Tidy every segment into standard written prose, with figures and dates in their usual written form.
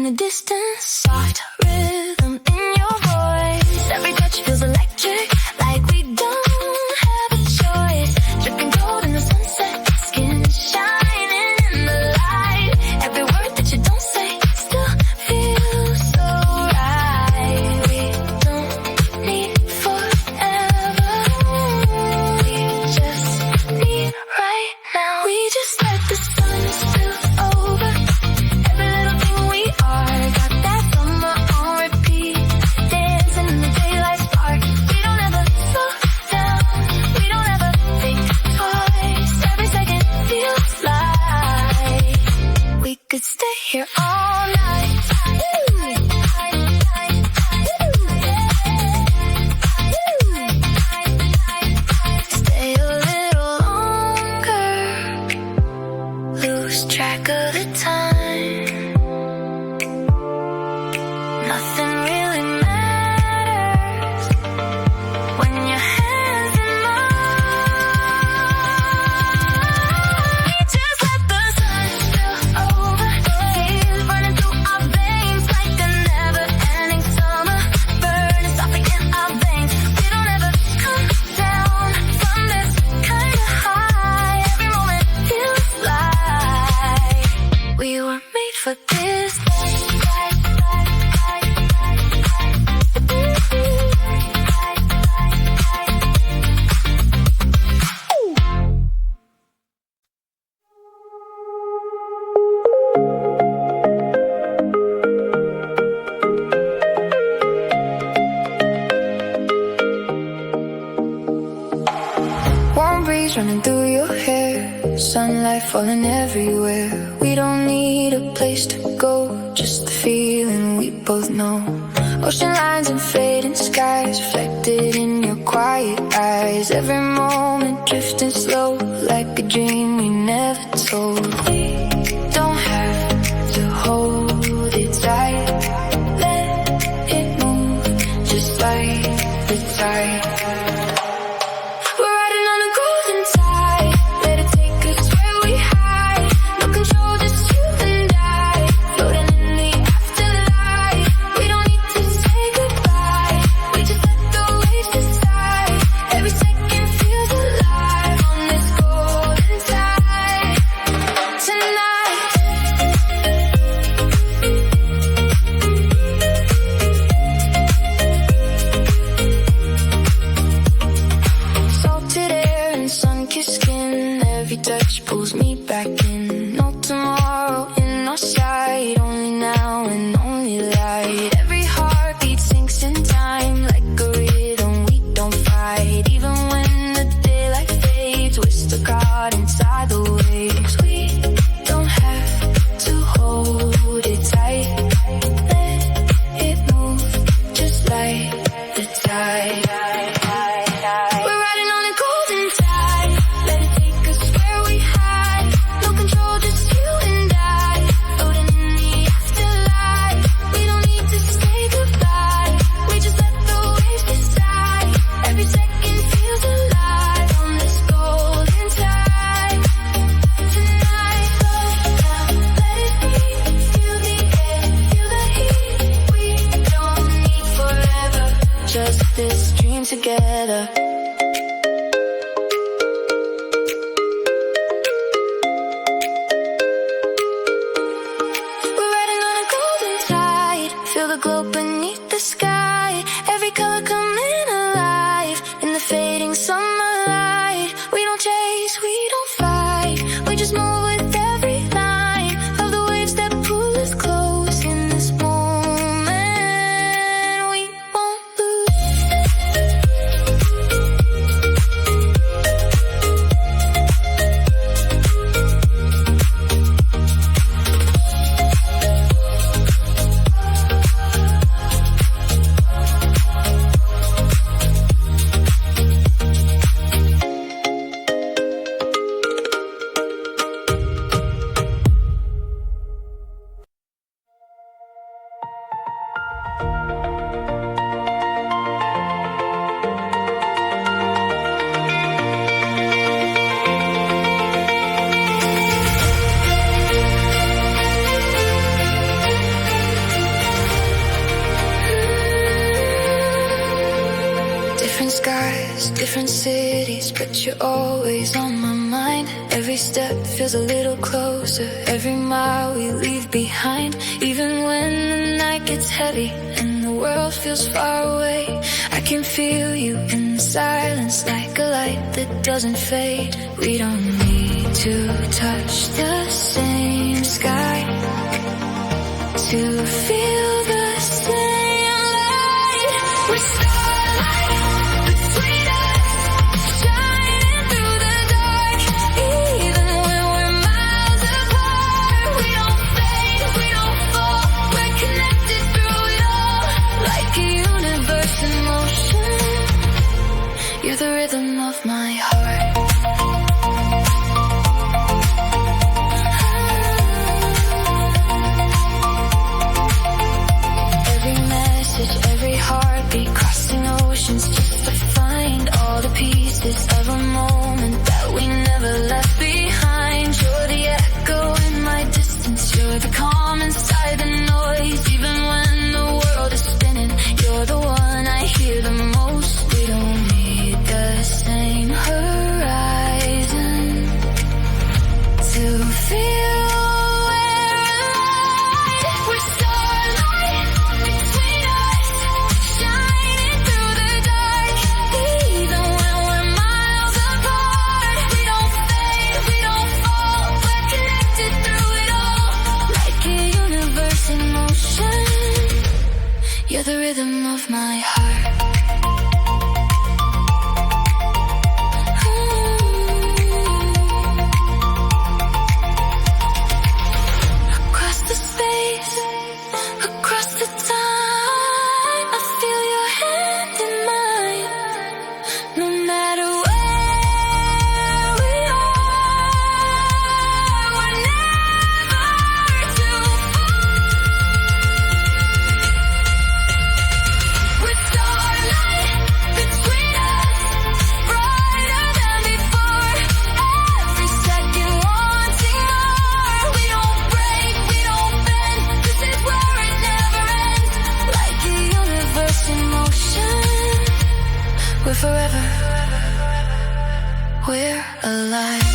in the distance. Soft rhythm in your voice. Every touch feels electric, like we don't have a choice. Dripping gold in the sunset, skin shining in the light. Every word that you don't say still feels so right. We don't need forever. We just need right now. We just let the sun spill over every little thing we are. Got that summer on repeat, dancing in the daylight spark. We don't ever slow down, we don't ever think twice. Every second feels like we could stay here all night. Stay a little longer, lose track of the time. Nothing really matters when your hands in mine. We just let the sun spill over, tears running through our veins like a never-ending summer, burning softly in our veins. We don't ever come down from this kind of high. Every moment feels like we were made for this. Warm breeze running through your hair, sunlight falling everywhere. We don't need a place to go, just the feeling we both know. Ocean lines and fading skies, reflected in your quiet eyes. Every moment drifting slow, like a dream we never told. We don't have to hold it tight, let it move just like the tide. We're riding on a golden tide, let it take us where we hide. No control, just you and I, floating in the afterlife. We don't need to say goodbye, we just let the waves decide. Every second feels alive on this golden tide tonight. Salted air and sun-kissed skin, every touch pulls me back in. No tomorrow in our sight, only now and only light. Every heartbeat sinks in time, like a rhythm we don't fight. Even when the daylight fades, we're still caught inside the waves. We don't have to hold it tight, let it move just like the tide. We're riding on a golden tide, let it take us where we hide. No control, just you and I, floating in the afterlife. We don't need to say goodbye, we just let the waves decide. Every second feels alive on this golden tide tonight. Slow down, let it be, feel the air, feel the heat. We don't need forever, just this dream together. We're riding on a golden tide, feel the glow beneath the sky. Every color coming alive in the fading summer light. We don't chase, we don't fight, we just move with every line. Love the waves that pull us close in this moment. We won't lose. different cities, but you're always on my mind. Every step feels a little closer, every mile we leave behind. Even when the night gets heavy and the world feels far away, I can feel you in the silence like a light that doesn't fade. We don't need to touch the same sky to feel the same light. We're starlight between us, shining through the dark. Even when we're miles apart, we don't fade, we don't fall. We're connected through it all, like a universe in motion. You're the rhythm of my heart. Every heartbeat, crossing oceans just to find all the pieces of a moment that we never left behind. You're the echo in my distance, you're the calm inside the noise. Even when the world is spinning, you're the one I hear the most. We don't need the same horizon to feel. You're the rhythm of my heart. Across the space, across the time, I feel your hand in mine. No matter where we are, we're never too far. With starlight between us, brighter than before. Every second wanting more. We don't break, we don't bend. This is where it never ends. Like a universe in motion. We're forever. We're alive.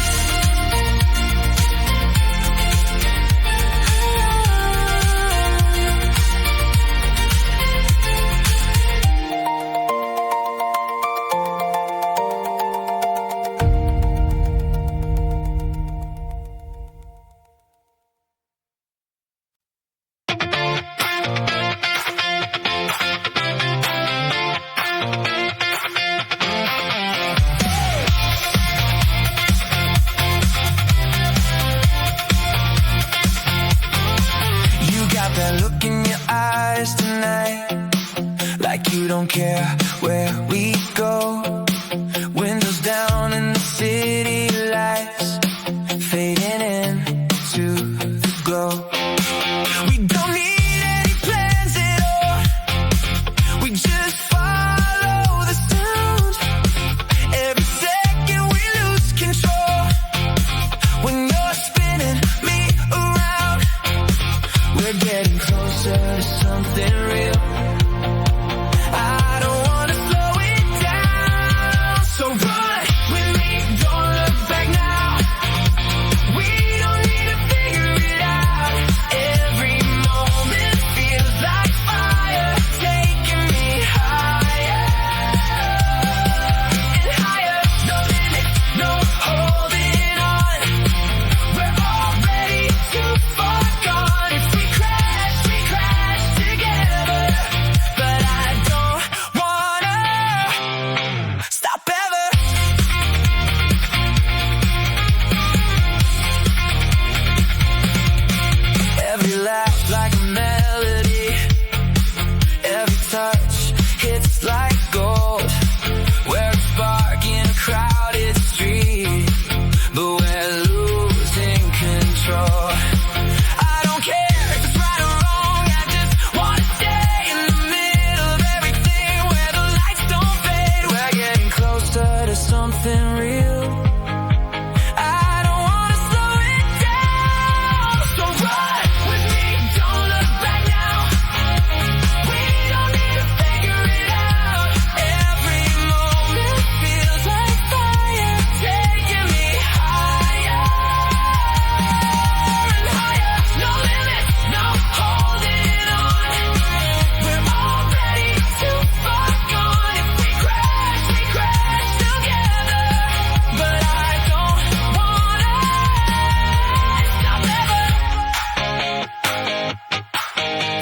That look in your eyes tonight, like you don't care where we go. Windows down and the city lights fading into the glow. We don't need any plans at all, we just follow the sound. Every second we lose control when you're spinning me around. We're getting closer to something real. I don't wanna slow it down, so run with me, don't look back now. We don't need to figure it out. Every moment feels like fire, taking me higher and higher. No limits, no holding on. We're already too far gone. If we crash together.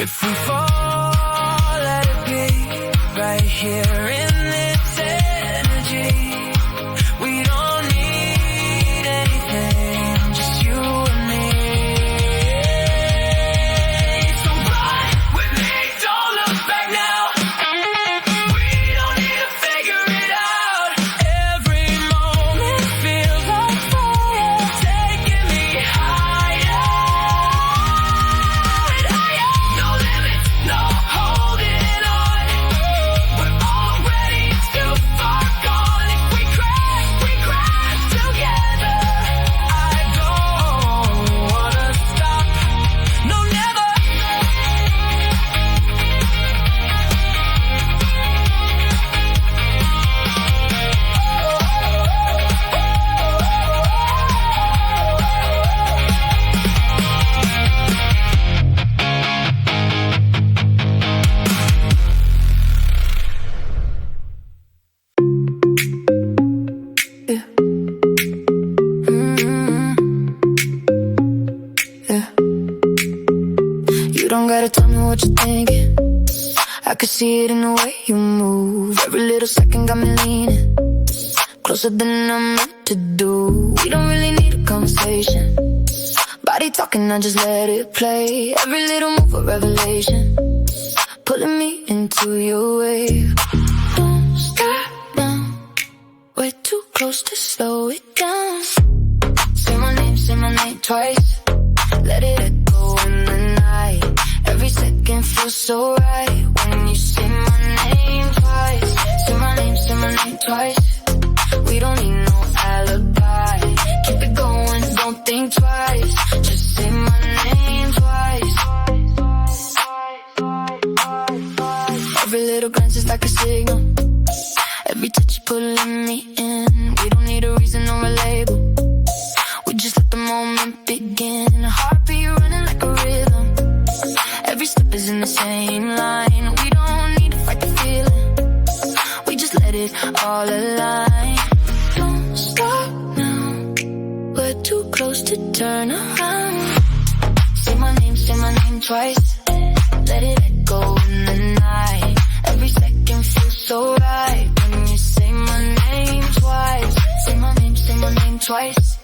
If we fall, let it be right here in this energy. We don't need anything, just you and me. So ride with me, don't look back now. We don't need to figure it out. Every moment feels like fire, taking me higher. No limits, no holding on. We're already too far gone. If we crash together. I don't wanna stop, no never. Yeah. You don't gotta tell me what you're thinking. I can see it in the way you move. Every little second got me leaning closer than I'm meant to do. We don't really need a conversation. Body talking, I just let it play. Every little move a revelation, pulling me into your wave. Don't stop now, we're too close to slow it down. Say my name twice. Let it echo in the night. Every second feels so right when you say my name twice. Say my name twice. We don't need no alibi. Keep it going, don't think twice. Just say my name twice. Every little glance is like a signal. Every touch you pulling me in. We don't need a reason or a label. We just let the moment begin. A heartbeat running like a rhythm. Every step is in the same line. We don't need to fight the feeling. We just let it all align. Don't stop now, we're too close to turn around. Say my name twice. Let it echo in the night. Every second feels so right when you say my name twice. Say my name twice.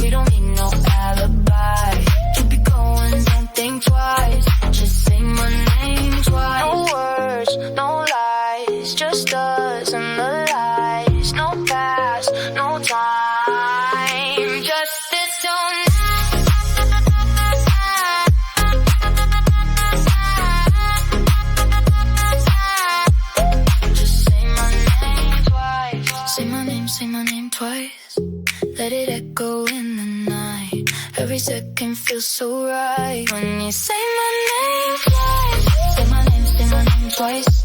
We don't need no alibi. Keep it going, don't think twice. Just say my name twice. No words, no lies, just us and the lights. No past, no time, just this tonight. Just say my name twice. Say my name twice. Let it echo in the night. Every second feels so right when you say my name twice. Say my name twice.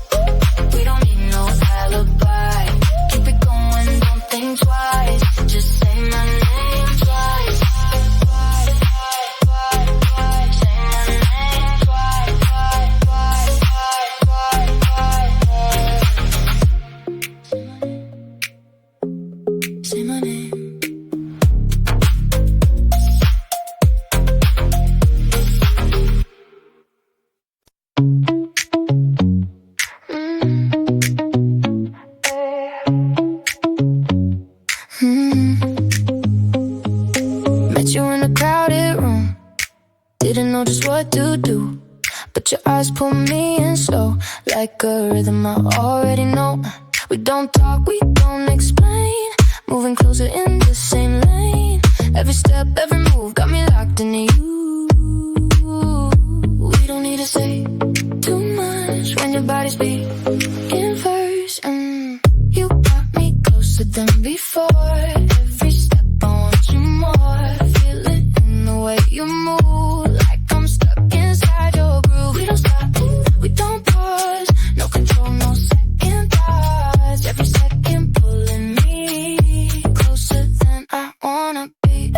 We don't need no alibi. Keep it going, don't think twice. Just say my name twice. Say my name twice. Say my name. Met you in a crowded room, didn't know just what to do, but your eyes pull me in slow, like a rhythm I already know. We don't talk, we don't explain, moving closer in the same lane. Every step, every move got me locked into you. We don't need to say too much when your body's beating first. You got me closer than before. Every step I want you more. Feel it in the way you move, like I'm stuck inside your groove. We don't stop, we don't pause. No control, no second thoughts. Every second pulling me closer than I wanna be.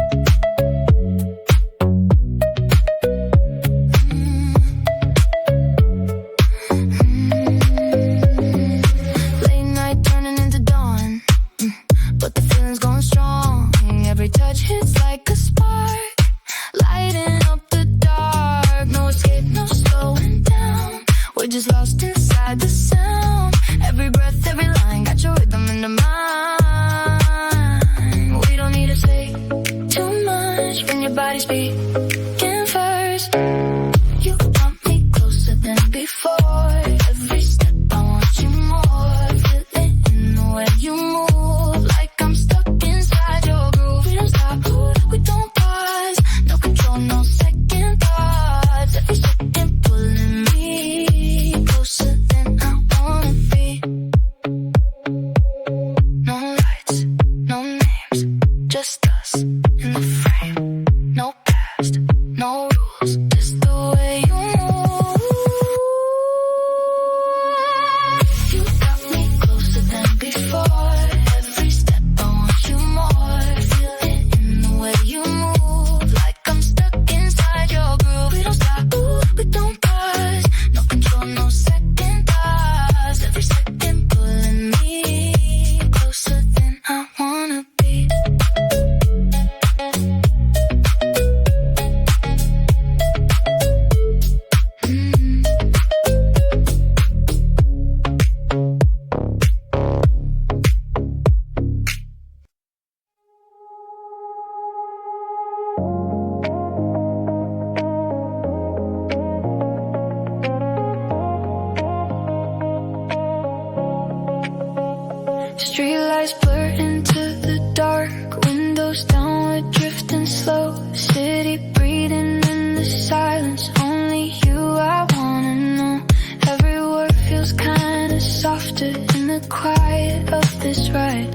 Streetlights blur into the dark, windows down, we're drifting slow. City breathing in the silence, only you I wanna know. Every word feels kinda softer in the quiet of this ride.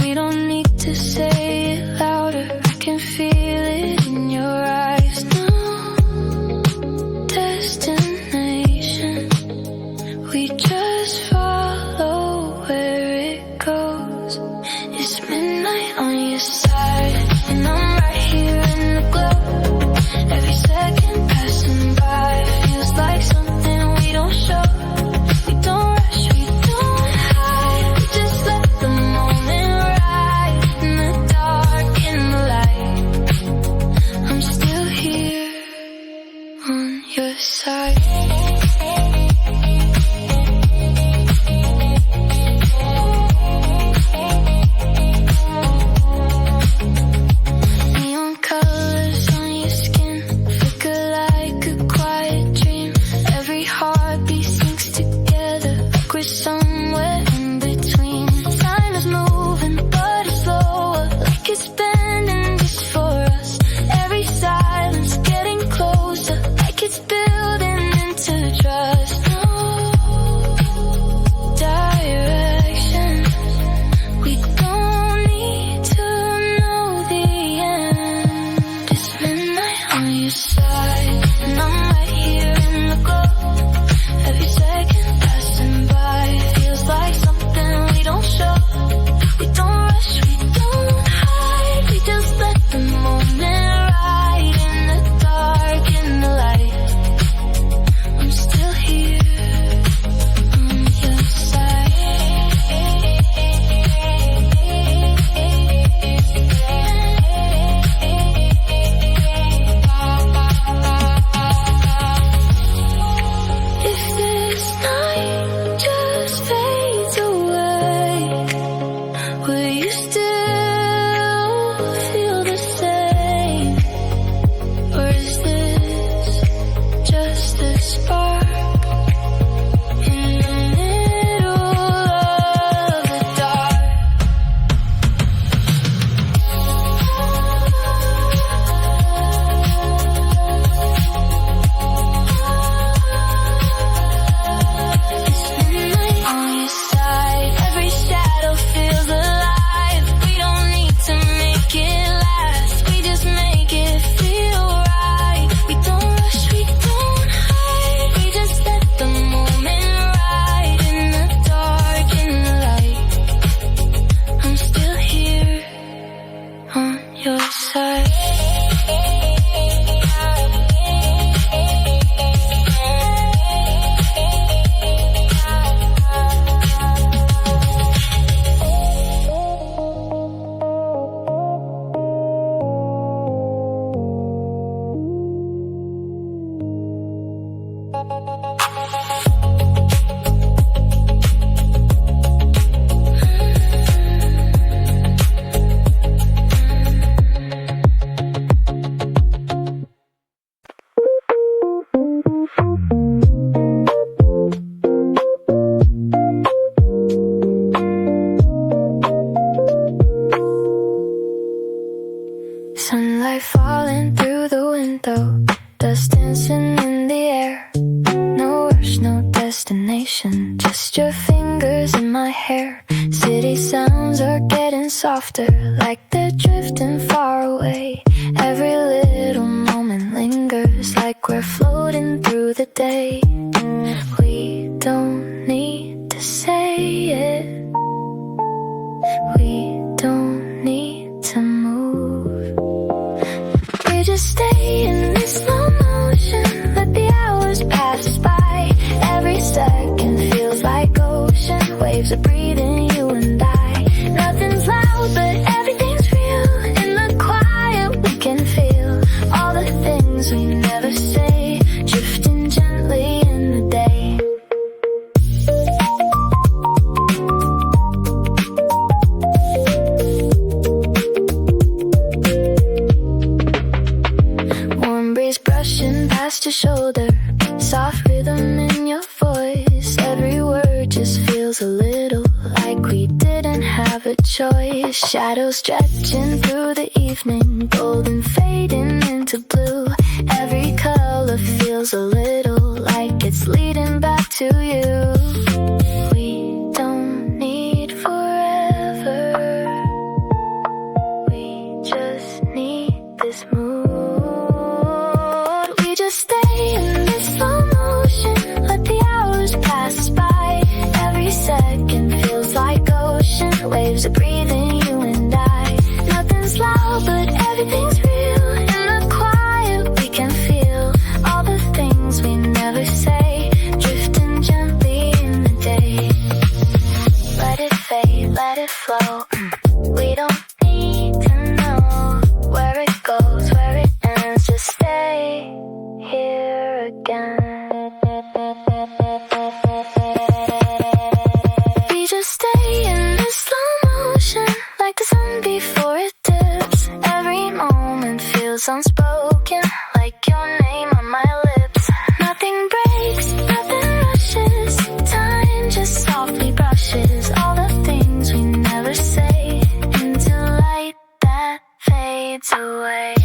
We don't need to say it louder, I can feel it in your eyes. No destination, we just follow where it goes. It's midnight on your side, and I'm right here in the glow. Every second passing by feels like something we don't show. We don't rush, we don't hide, we just let the moment ride. In the dark, in the light, I'm still here on your side. Neon colors on your skin flicker like a quiet dream. Every heartbeat sinks together like we're somewhere in between. Time is moving but it's slower, like it's bending just for us. Every silence getting closer, like it's building into trust. No direction, we don't need to know the end. It's midnight on your side, and I'm right here in the glow. Every second passing by feels like something we don't show. We don't rush, we don't hide, we just let the moment ride. In the dark, in the light, I'm still here on your side. If this night just fades away, will you still feel the same? Or is this just a spark in the middle of the dark? It's midnight on your side, every shadow feels alive. We don't need to make it last, we just make it feel right. We don't rush, we don't hide, we just let the moment ride. In the dark, in the light, I'm still here on your side. Sunlight falling through the window, dust dancing in the air. No rush, no destination, just your fingers in my hair. City sounds are getting softer, like they're drifting far away. Every little moment lingers, like we're floating through the day. We don't need to say it, we don't need to move. We just stay in this slow motion, let the hours pass us by. Every second feels like ocean, waves are breathing, you and I. Nothing's loud, but everything's real. In the quiet we can feel all the things we never say, drifting gently in the day. Warm breeze brushing past your shoulder, soft rhythm in your voice. Every word just feels a little like we didn't have a choice. Shadows stretching through the evening, golden fading into blue. Every color feels a little like it's leading back to you. We don't need forever, we just need this mood. We just stay in this slow motion, let the hours pass by. Every second feels like ocean waves are breathing, you and I. Nothing's loud but everything's real. In the quiet we can feel all the things we never say, drifting gently in the day. Let it fade, let it flow. We don't need to know where it goes, where it ends. Just stay here again. We just stay in this slow motion, like the sun before it dips. Every moment feels unspoken, like your name on my lips. Nothing breaks, nothing rushes, time just softly brushes all the things we never say into light that fades away.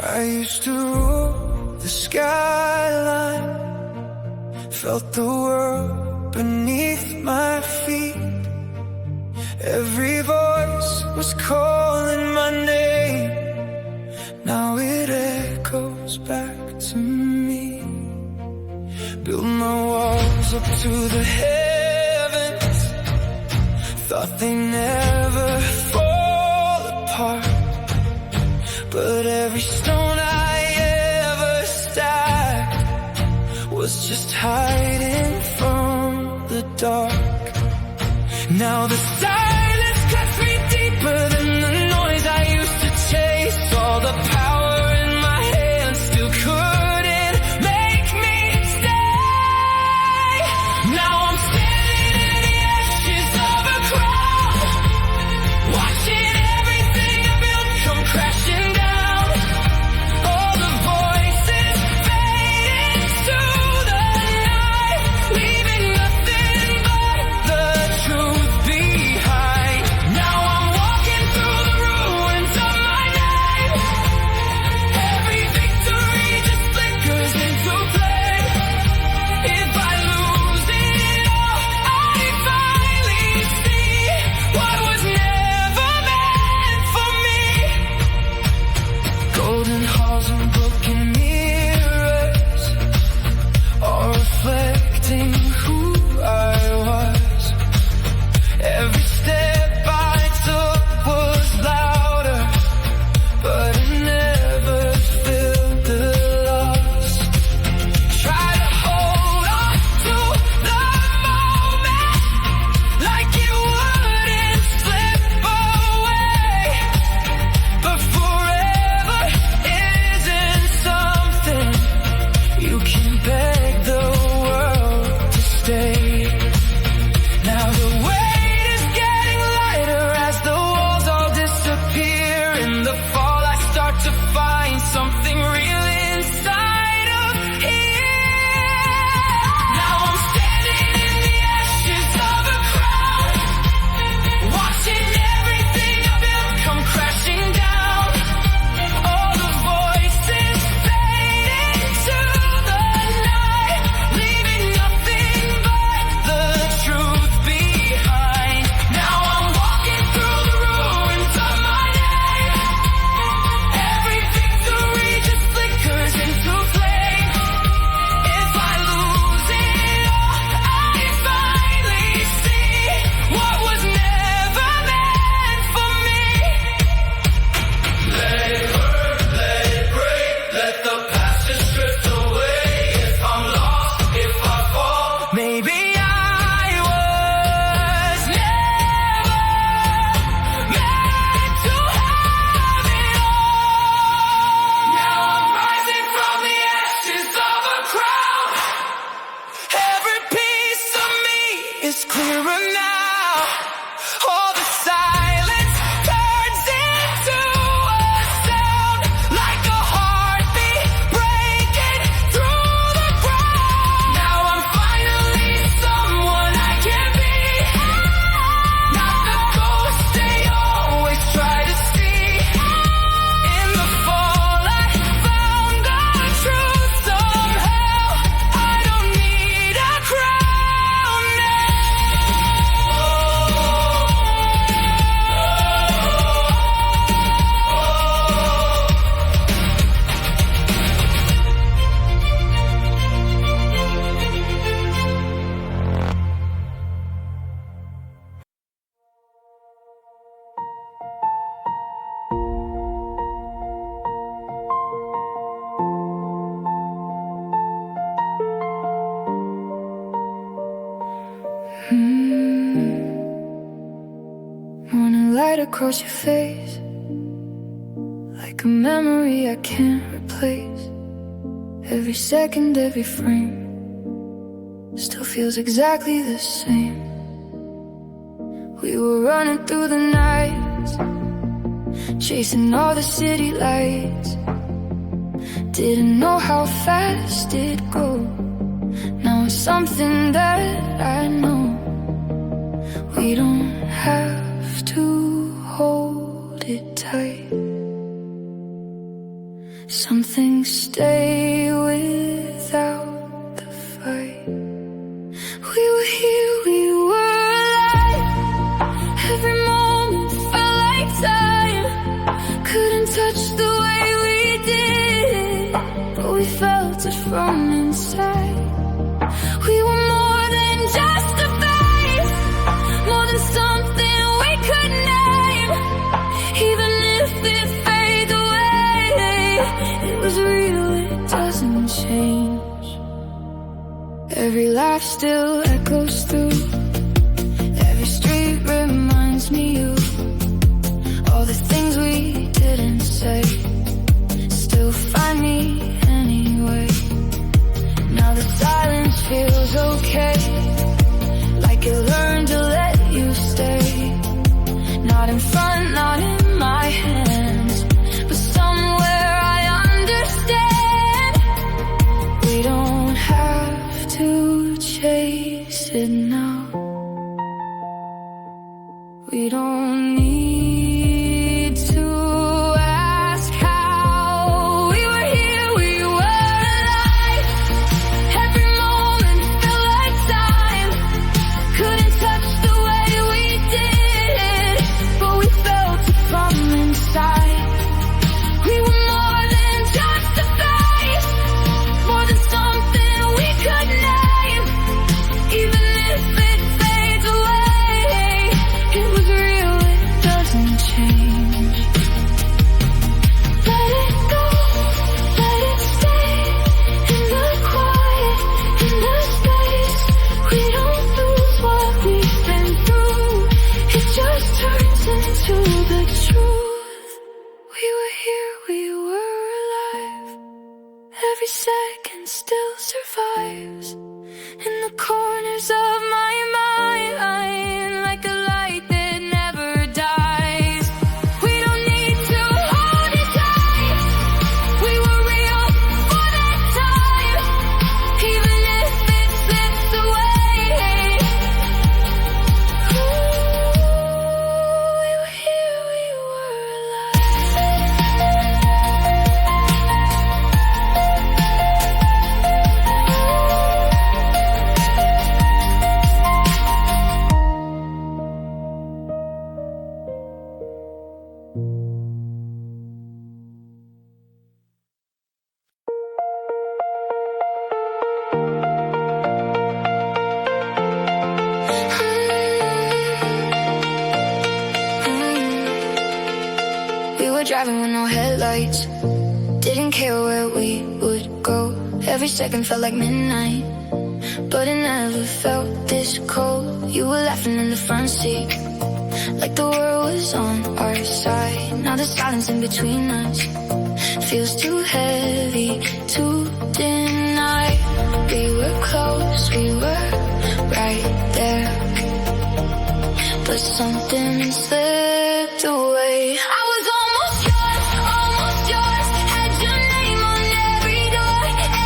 I used to rule the skyline, felt the world beneath my feet. Every voice was calling my name, now it echoes back to me. Build my walls up to the heavens, thought they never fall apart. But every stone I ever stacked was just hiding from the dark. Now the silence cuts me deeper than the noise I used to chase. All the power in my hands still couldn't make me stay. Now I'm standing in the ashes of a crowd, watching everything I built come crashing down. Maybe I across your face, like a memory I can't replace. Every second, every frame still feels exactly the same. We were running through the night, chasing all the city lights. Didn't know how fast it'd go. Now it's something that I know. We don't have to hold it tight. Some things stay without the fight. We were here, we were alive. Every moment felt like time. Couldn't touch the way we did, but we felt it from inside. We were more than just a phase, more than something we could name. Even if it fades away, it was real, it doesn't change. Every laugh still echoes through. Every street reminds me of all the things we didn't say. Still find me anyway. Now the silence feels okay, like it learned to let you stay. Not in front, not in my hands, but somewhere I understand. We don't have to chase it now. We don't need to ask how. We were here, we were alive. Every moment felt like time. Couldn't touch the way we did, but we felt it from inside. We were more than just a face, more than something we could name. Even if it fades away, it was real, it doesn't change. Let it go, let it stay in the quiet, in the space. We don't lose what we've been through, it just turns into the truth. We were here, we were alive. Every second still survives in the corners of my mind, like a light that never dies. We don't need to hold it tight. We were real for that time, even if it slips away. Ooh, we were here, we were We were driving with no headlights, didn't care where we would go. Every second felt like midnight, but it never felt this cold. You were laughing in the front seat, like the world was on our side. Now the silence in between us feels too heavy to deny. We were close, we were right there, but something slipped away. I was almost yours, had your name on every door,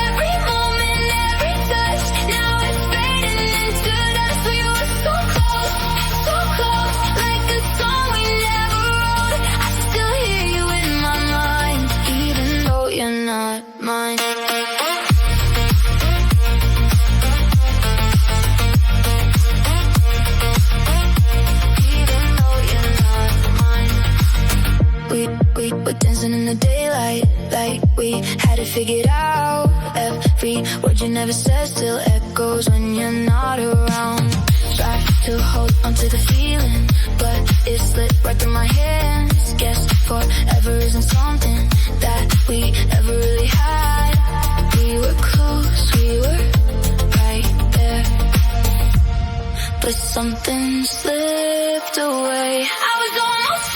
every moment, every touch. Now it's fading into dust. We were so close, like a song we never wrote. I still hear you in my mind, even though you're not mine. We were dancing in the daylight, like we had it figured out. Every word you never said still echoes when you're not around. Try to hold onto the feeling, but it slipped right through my hands. Guess forever isn't something that we ever really had. We were close, we were right there, but something slipped away. I was almost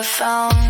found